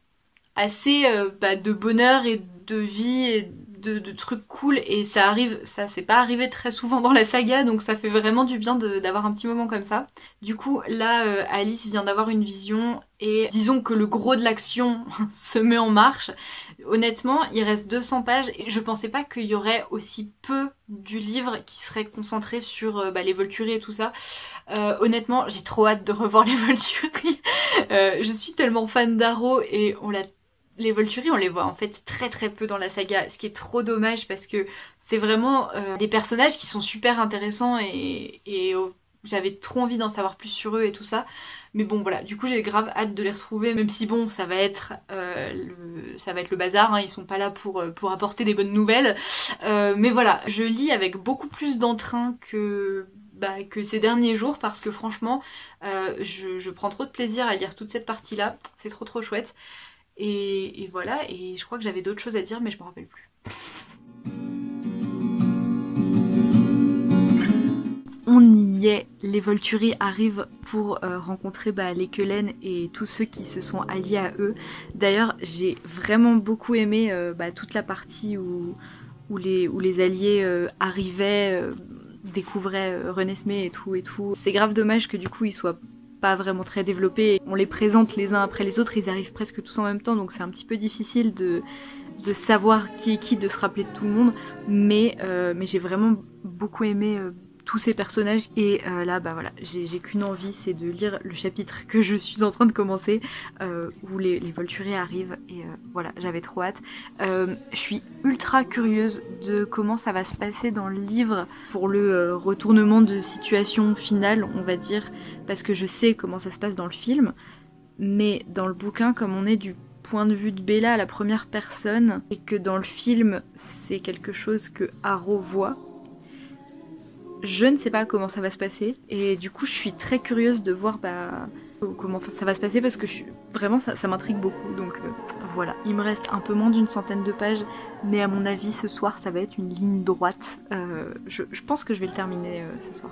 Speaker 1: assez de bonheur et de vie et de trucs cool, et ça c'est pas arrivé très souvent dans la saga, donc ça fait vraiment du bien d'avoir un petit moment comme ça. Du coup là Alice vient d'avoir une vision et disons que le gros de l'action se met en marche. Honnêtement il reste 200 pages et je pensais pas qu'il y aurait aussi peu du livre qui serait concentré sur les Volturi et tout ça. Honnêtement j'ai trop hâte de revoir les Volturi. Je suis tellement fan d'Arrow et les Volturi on les voit en fait très peu dans la saga, ce qui est trop dommage parce que c'est vraiment des personnages qui sont super intéressants et j'avais trop envie d'en savoir plus sur eux et tout ça. Mais bon voilà, du coup j'ai grave hâte de les retrouver, même si bon ça va être le bazar, hein, ils sont pas là pour apporter des bonnes nouvelles. Mais voilà, je lis avec beaucoup plus d'entrain que ces derniers jours parce que franchement je prends trop de plaisir à lire toute cette partie là, c'est trop chouette. Et voilà, et je crois que j'avais d'autres choses à dire mais je me rappelle plus. On y est, les Volturi arrivent pour rencontrer les Cullen et tous ceux qui se sont alliés à eux. D'ailleurs j'ai vraiment beaucoup aimé toute la partie où les alliés arrivaient, découvraient Renesmee et tout. C'est grave dommage que du coup ils soient pas vraiment très développés. On les présente les uns après les autres, ils arrivent presque tous en même temps, donc c'est un petit peu difficile de savoir qui est qui, de se rappeler de tout le monde. Mais j'ai vraiment beaucoup aimé tous ces personnages et là voilà, j'ai qu'une envie, c'est de lire le chapitre que je suis en train de commencer où les Volturi arrivent et voilà, j'avais trop hâte. Je suis ultra curieuse de comment ça va se passer dans le livre pour le retournement de situation finale on va dire, parce que je sais comment ça se passe dans le film mais dans le bouquin, comme on est du point de vue de Bella à la première personne, et que dans le film c'est quelque chose que Harrow voit, je ne sais pas comment ça va se passer, et du coup je suis très curieuse de voir comment ça va se passer, parce que vraiment ça m'intrigue beaucoup, donc voilà. Il me reste un peu moins d'une centaine de pages, mais à mon avis ce soir ça va être une ligne droite. Je pense que je vais le terminer ce soir.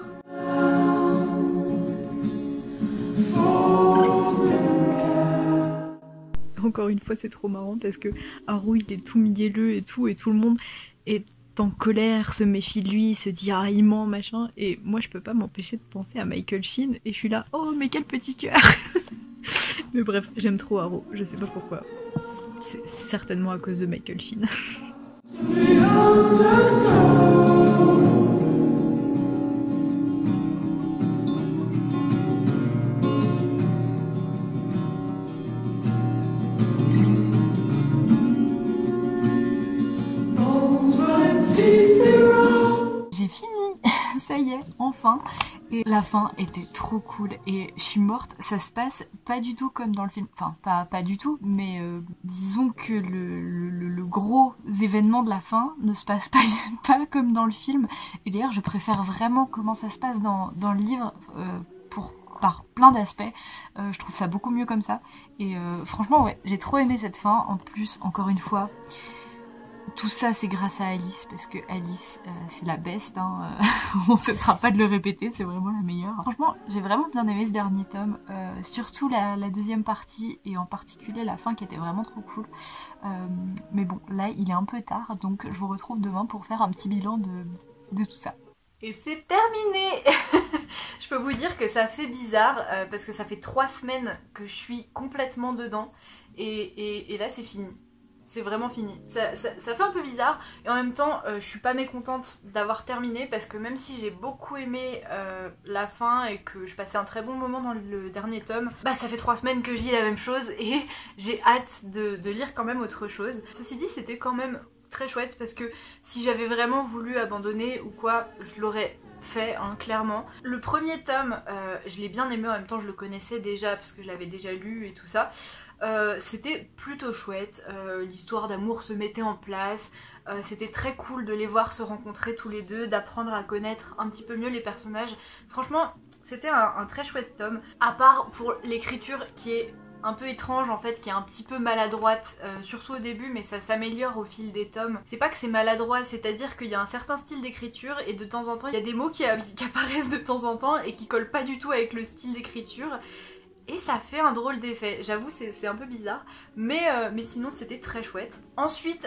Speaker 1: Encore une fois c'est trop marrant parce que Harrow il est tout mielleux et tout le monde est en colère, se méfie de lui, se dit ah il ment machin, et moi je peux pas m'empêcher de penser à Michael Sheen et je suis là oh mais quel petit cœur. Mais bref, j'aime trop Harrow, je sais pas pourquoi, c'est certainement à cause de Michael Sheen. J'ai fini, ça y est, enfin. Et la fin était trop cool et je suis morte. Ça se passe pas du tout comme dans le film, enfin pas du tout, mais disons que le gros événement de la fin ne se passe pas comme dans le film. Et d'ailleurs je préfère vraiment comment ça se passe dans le livre par plein d'aspects. Je trouve ça beaucoup mieux comme ça. Et franchement ouais, j'ai trop aimé cette fin. En plus, encore une fois, tout ça c'est grâce à Alice, parce que Alice c'est la best, hein. On ne cessera pas de le répéter, c'est vraiment la meilleure. Franchement j'ai vraiment bien aimé ce dernier tome, surtout la deuxième partie et en particulier la fin qui était vraiment trop cool. Mais bon là il est un peu tard, donc je vous retrouve demain pour faire un petit bilan de tout ça. Et c'est terminé. Je peux vous dire que ça fait bizarre parce que ça fait 3 semaines que je suis complètement dedans et là c'est fini. C'est vraiment fini. Ça fait un peu bizarre et en même temps je suis pas mécontente d'avoir terminé, parce que même si j'ai beaucoup aimé la fin et que je passais un très bon moment dans le dernier tome, bah ça fait 3 semaines que je lis la même chose et j'ai hâte de lire quand même autre chose. Ceci dit, c'était quand même très chouette parce que si j'avais vraiment voulu abandonner ou quoi, je l'aurais fait, hein, clairement. Le premier tome, je l'ai bien aimé, en même temps je le connaissais déjà parce que je l'avais déjà lu et tout ça. C'était plutôt chouette, l'histoire d'amour se mettait en place, c'était très cool de les voir se rencontrer tous les deux, d'apprendre à connaître un petit peu mieux les personnages. Franchement c'était un très chouette tome, à part pour l'écriture qui est un peu étrange en fait, qui est un petit peu maladroite, surtout au début, mais ça s'améliore au fil des tomes. C'est pas que c'est maladroit, c'est-à-dire qu'il y a un certain style d'écriture et de temps en temps il y a des mots qui apparaissent de temps en temps et qui collent pas du tout avec le style d'écriture. Et ça fait un drôle d'effet, j'avoue c'est un peu bizarre, mais sinon c'était très chouette. Ensuite,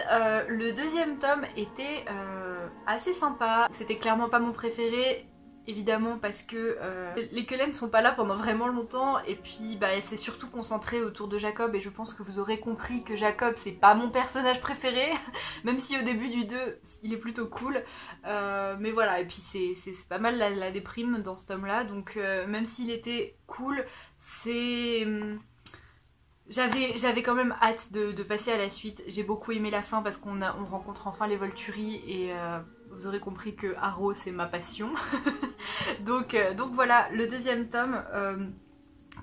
Speaker 1: le deuxième tome était assez sympa, c'était clairement pas mon préféré, évidemment parce que les Cullen sont pas là pendant vraiment longtemps, et puis bah, elle s'est surtout concentrée autour de Jacob, et je pense que vous aurez compris que Jacob c'est pas mon personnage préféré, même si au début du 2 il est plutôt cool, mais voilà, et puis c'est pas mal la déprime dans ce tome là, donc même s'il était cool, j'avais quand même hâte de passer à la suite. J'ai beaucoup aimé la fin parce qu'on rencontre enfin les Volturi et vous aurez compris que Harrow c'est ma passion. donc voilà, le deuxième tome,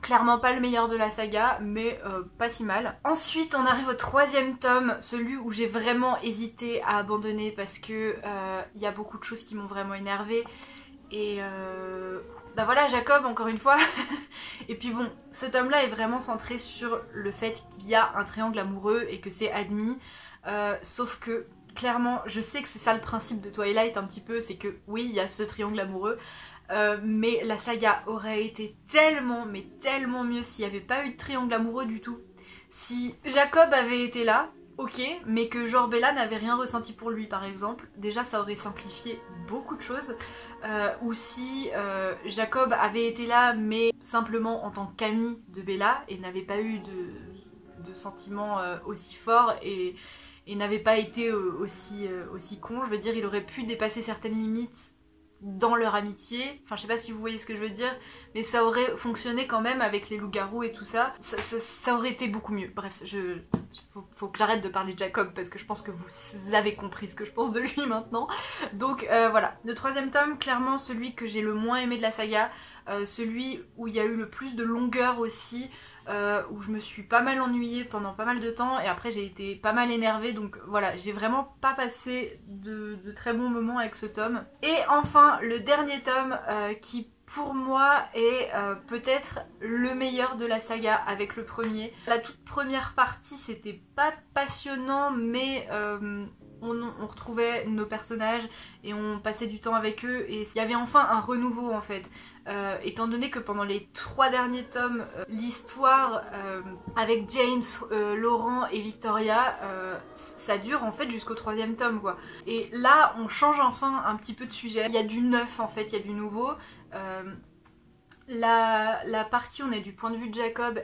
Speaker 1: clairement pas le meilleur de la saga, mais pas si mal. Ensuite on arrive au troisième tome, celui où j'ai vraiment hésité à abandonner parce que y a beaucoup de choses qui m'ont vraiment énervée. Et bah voilà, Jacob encore une fois. Et puis bon, ce tome là est vraiment centré sur le fait qu'il y a un triangle amoureux et que c'est admis, sauf que clairement je sais que c'est ça le principe de Twilight un petit peu, c'est que oui il y a ce triangle amoureux, mais la saga aurait été tellement mais tellement mieux s'il n'y avait pas eu de triangle amoureux du tout. Si Jacob avait été là, ok, mais que genre Bella n'avait rien ressenti pour lui par exemple, déjà ça aurait simplifié beaucoup de choses. Ou si Jacob avait été là mais simplement en tant qu'ami de Bella et n'avait pas eu de sentiments aussi forts et n'avait pas été aussi con, je veux dire il aurait pu dépasser certaines limites dans leur amitié, enfin je sais pas si vous voyez ce que je veux dire, mais ça aurait fonctionné quand même avec les loups-garous et tout ça, ça aurait été beaucoup mieux. Bref, faut que j'arrête de parler de Jacob parce que je pense que vous avez compris ce que je pense de lui maintenant. Donc voilà, le troisième tome, clairement celui que j'ai le moins aimé de la saga, celui où il y a eu le plus de longueur aussi, où je me suis pas mal ennuyée pendant pas mal de temps et après j'ai été pas mal énervée, donc voilà, j'ai vraiment pas passé de très bons moments avec ce tome. Et enfin le dernier tome qui pour moi est peut-être le meilleur de la saga avec le premier. La toute première partie c'était pas passionnant, mais on retrouvait nos personnages et on passait du temps avec eux et il y avait enfin un renouveau en fait. Étant donné que pendant les 3 derniers tomes, l'histoire avec James, Laurent et Victoria, ça dure en fait jusqu'au 3e tome quoi. Et là on change enfin un petit peu de sujet, il y a du neuf en fait, il y a du nouveau. La partie où on est du point de vue de Jacob,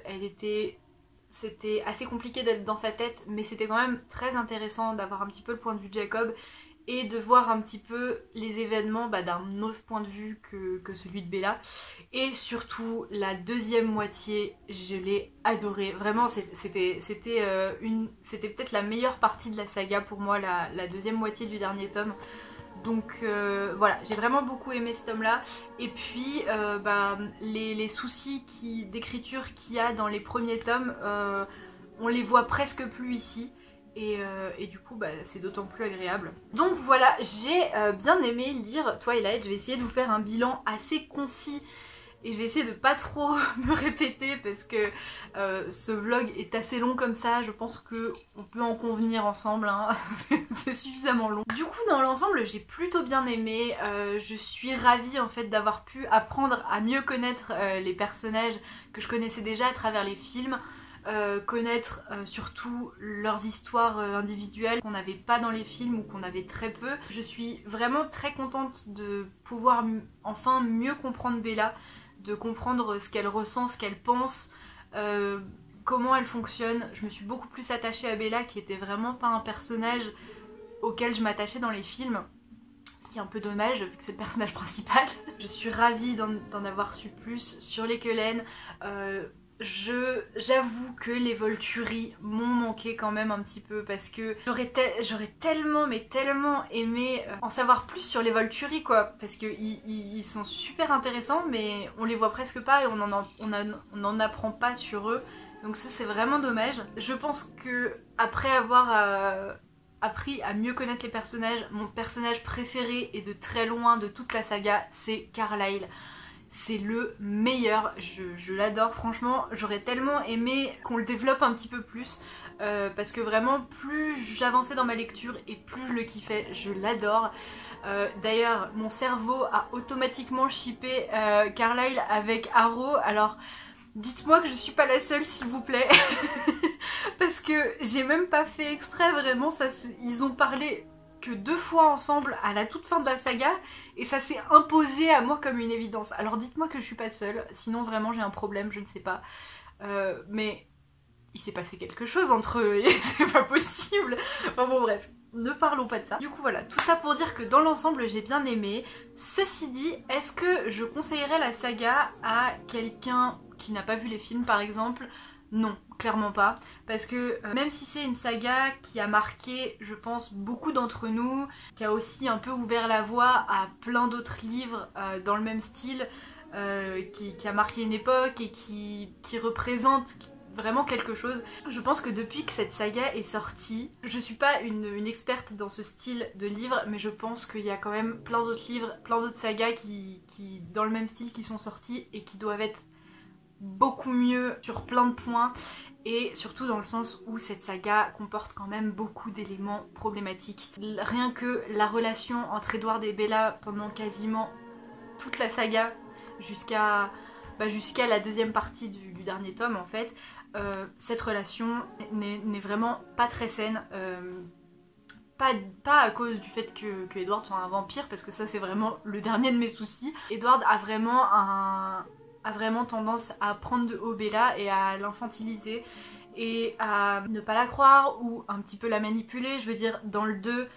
Speaker 1: c'était assez compliqué d'être dans sa tête, mais c'était quand même très intéressant d'avoir un petit peu le point de vue de Jacob et de voir un petit peu les événements d'un autre point de vue que celui de Bella. Et surtout la deuxième moitié, je l'ai adorée. Vraiment c'était peut-être la meilleure partie de la saga pour moi, la deuxième moitié du dernier tome. Donc voilà, j'ai vraiment beaucoup aimé ce tome là. Et puis les soucis d'écriture qu'il y a dans les premiers tomes, on les voit presque plus ici. Et du coup c'est d'autant plus agréable. Donc voilà, j'ai bien aimé lire Twilight. Je vais essayer de vous faire un bilan assez concis et je vais essayer de pas trop me répéter parce que ce vlog est assez long comme ça. Je pense qu'on peut en convenir ensemble, hein. C'est suffisamment long. Du coup dans l'ensemble j'ai plutôt bien aimé. Je suis ravie en fait d'avoir pu apprendre à mieux connaître les personnages que je connaissais déjà à travers les films. Connaître surtout leurs histoires individuelles qu'on n'avait pas dans les films ou qu'on avait très peu. Je suis vraiment très contente de pouvoir enfin mieux comprendre Bella, de comprendre ce qu'elle ressent, ce qu'elle pense, comment elle fonctionne. Je me suis beaucoup plus attachée à Bella qui était vraiment pas un personnage auquel je m'attachais dans les films. Ce qui est un peu dommage vu que c'est le personnage principal. Je suis ravie d'en avoir su plus sur les Cullen. J'avoue que les Volturi m'ont manqué quand même un petit peu parce que j'aurais tellement mais tellement aimé en savoir plus sur les Volturi quoi, parce que ils sont super intéressants mais on les voit presque pas et on en apprend pas sur eux, donc ça c'est vraiment dommage. Je pense que après avoir appris à mieux connaître les personnages, mon personnage préféré et de très loin de toute la saga c'est Carlyle. C'est le meilleur, je l'adore franchement. J'aurais tellement aimé qu'on le développe un petit peu plus parce que vraiment plus j'avançais dans ma lecture et plus je le kiffais, je l'adore. D'ailleurs mon cerveau a automatiquement shippé Carlyle avec Arrow, alors dites-moi que je suis pas la seule s'il vous plaît. Parce que j'ai même pas fait exprès, vraiment ils ont parlé que 2 fois ensemble à la toute fin de la saga et ça s'est imposé à moi comme une évidence. Alors dites-moi que je suis pas seule, sinon vraiment j'ai un problème, je ne sais pas. Mais il s'est passé quelque chose entre eux et c'est pas possible. Enfin bon bref, ne parlons pas de ça. Du coup voilà, tout ça pour dire que dans l'ensemble j'ai bien aimé. Ceci dit, est-ce que je conseillerais la saga à quelqu'un qui n'a pas vu les films par exemple ? Non, clairement pas, parce que même si c'est une saga qui a marqué, je pense, beaucoup d'entre nous, qui a aussi un peu ouvert la voie à plein d'autres livres dans le même style, qui a marqué une époque et qui représente vraiment quelque chose. Je pense que depuis que cette saga est sortie, je suis pas une experte dans ce style de livre, mais je pense qu'il y a quand même plein d'autres livres, plein d'autres sagas qui dans le même style qui sont sortis et qui doivent être beaucoup mieux sur plein de points, et surtout dans le sens où cette saga comporte quand même beaucoup d'éléments problématiques. Rien que la relation entre Edward et Bella pendant quasiment toute la saga jusqu'à la deuxième partie du dernier tome en fait, cette relation n'est vraiment pas très saine. Pas à cause du fait que Edward soit un vampire, parce que ça c'est vraiment le dernier de mes soucis. Edward a vraiment tendance à prendre de haut Bella et à l'infantiliser et à ne pas la croire ou un petit peu la manipuler. Je veux dire, dans le 2,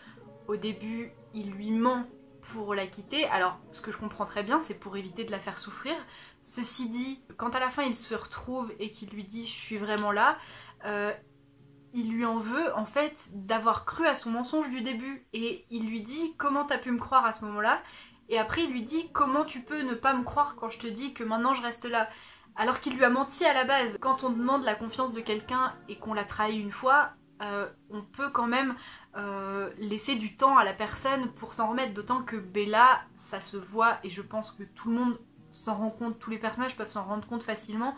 Speaker 1: au début, il lui ment pour la quitter. Alors, ce que je comprends très bien, c'est pour éviter de la faire souffrir. Ceci dit, quand à la fin il se retrouve et qu'il lui dit « je suis vraiment là », il lui en veut en fait d'avoir cru à son mensonge du début. Et il lui dit « comment t'as pu me croire à ce moment-là ?» Et après il lui dit « comment tu peux ne pas me croire quand je te dis que maintenant je reste là ?» alors qu'il lui a menti à la base. Quand on demande la confiance de quelqu'un et qu'on la trahit une fois, on peut quand même laisser du temps à la personne pour s'en remettre, d'autant que Bella, ça se voit et je pense que tout le monde s'en rend compte, tous les personnages peuvent s'en rendre compte facilement.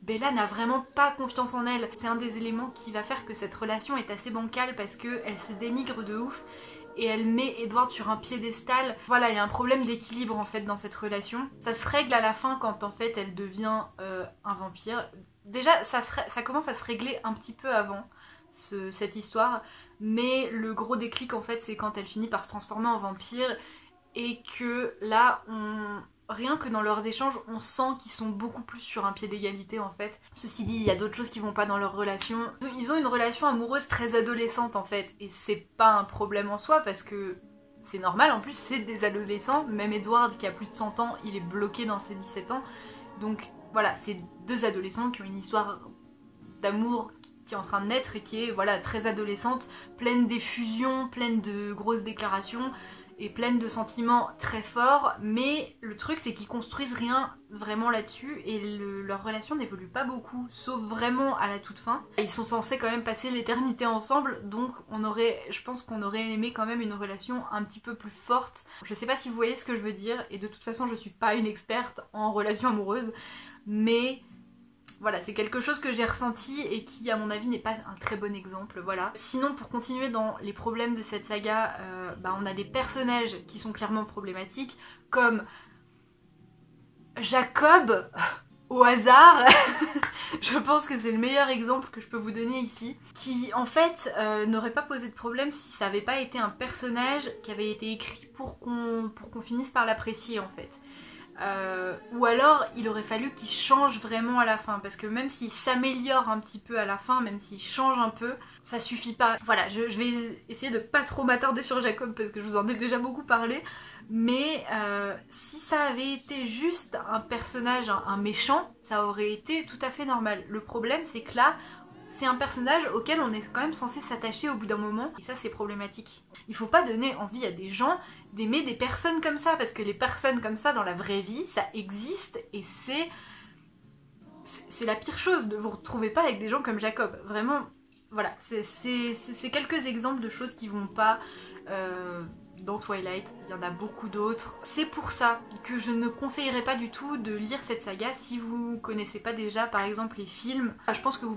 Speaker 1: Bella n'a vraiment pas confiance en elle. C'est un des éléments qui va faire que cette relation est assez bancale parce qu'elle se dénigre de ouf et elle met Edward sur un piédestal. Voilà, il y a un problème d'équilibre en fait dans cette relation. Ça se règle à la fin quand en fait elle devient un vampire. Déjà ça commence à se régler un petit peu avant cette histoire, mais le gros déclic en fait c'est quand elle finit par se transformer en vampire et que là rien que dans leurs échanges, on sent qu'ils sont beaucoup plus sur un pied d'égalité en fait. Ceci dit, il y a d'autres choses qui vont pas dans leur relation. Ils ont une relation amoureuse très adolescente en fait, et c'est pas un problème en soi parce que c'est normal, en plus c'est des adolescents. Même Edward qui a plus de 100 ans, il est bloqué dans ses 17 ans. Donc voilà, c'est deux adolescents qui ont une histoire d'amour qui est en train de naître et qui est voilà très adolescente, pleine d'effusions, pleine de grosses déclarations et pleine de sentiments très forts, mais le truc c'est qu'ils construisent rien vraiment là-dessus et leur relation n'évolue pas beaucoup, sauf vraiment à la toute fin. Ils sont censés quand même passer l'éternité ensemble, donc je pense qu'on aurait aimé quand même une relation un petit peu plus forte. Je sais pas si vous voyez ce que je veux dire, et de toute façon je suis pas une experte en relations amoureuses, mais voilà, c'est quelque chose que j'ai ressenti et qui à mon avis n'est pas un très bon exemple, voilà. Sinon pour continuer dans les problèmes de cette saga, on a des personnages qui sont clairement problématiques, comme Jacob, au hasard, je pense que c'est le meilleur exemple que je peux vous donner ici, qui en fait n'aurait pas posé de problème si ça avait pas été un personnage qui avait été écrit pour qu'on finisse par l'apprécier en fait. Ou alors il aurait fallu qu'il change vraiment à la fin, parce que même s'il s'améliore un petit peu à la fin, même s'il change un peu, ça suffit pas. Voilà, je vais essayer de pas trop m'attarder sur Jacob parce que je vous en ai déjà beaucoup parlé, mais si ça avait été juste un personnage, un méchant, ça aurait été tout à fait normal. Le problème c'est que là, c'est un personnage auquel on est quand même censé s'attacher au bout d'un moment, et ça c'est problématique. Il faut pas donner envie à des gens d'aimer des personnes comme ça, parce que les personnes comme ça dans la vraie vie, ça existe, et c'est la pire chose, ne vous retrouvez pas avec des gens comme Jacob. Vraiment, voilà, c'est quelques exemples de choses qui vont pas dans Twilight, il y en a beaucoup d'autres. C'est pour ça que je ne conseillerais pas du tout de lire cette saga si vous connaissez pas déjà par exemple les films. Je pense que vous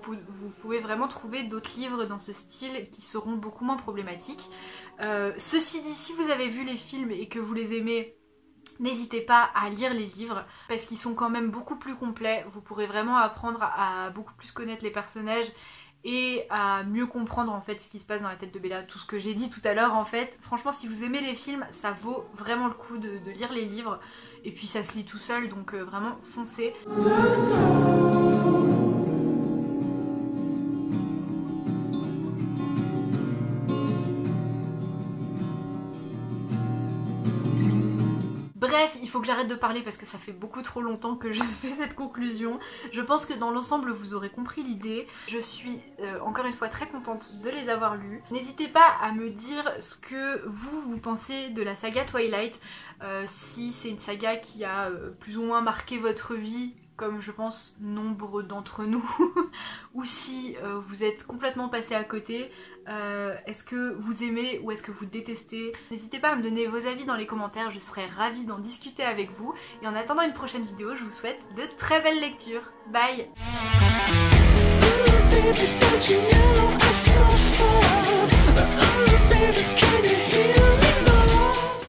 Speaker 1: pouvez vraiment trouver d'autres livres dans ce style qui seront beaucoup moins problématiques. Ceci dit, si vous avez vu les films et que vous les aimez, n'hésitez pas à lire les livres parce qu'ils sont quand même beaucoup plus complets. Vous pourrez vraiment apprendre à beaucoup plus connaître les personnages et à mieux comprendre en fait ce qui se passe dans la tête de Bella, tout ce que j'ai dit tout à l'heure en fait. Franchement, si vous aimez les films, ça vaut vraiment le coup de lire les livres, et puis ça se lit tout seul, donc vraiment foncez. Bref, il faut que j'arrête de parler parce que ça fait beaucoup trop longtemps que je fais cette conclusion. Je pense que dans l'ensemble vous aurez compris l'idée. Je suis encore une fois très contente de les avoir lus. N'hésitez pas à me dire ce que vous pensez de la saga Twilight. Si c'est une saga qui a plus ou moins marqué votre vie, comme je pense nombre d'entre nous, ou si vous êtes complètement passé à côté. Est-ce que vous aimez ou est-ce que vous détestez? N'hésitez pas à me donner vos avis dans les commentaires, je serais ravie d'en discuter avec vous. Et en attendant une prochaine vidéo, je vous souhaite de très belles lectures. Bye!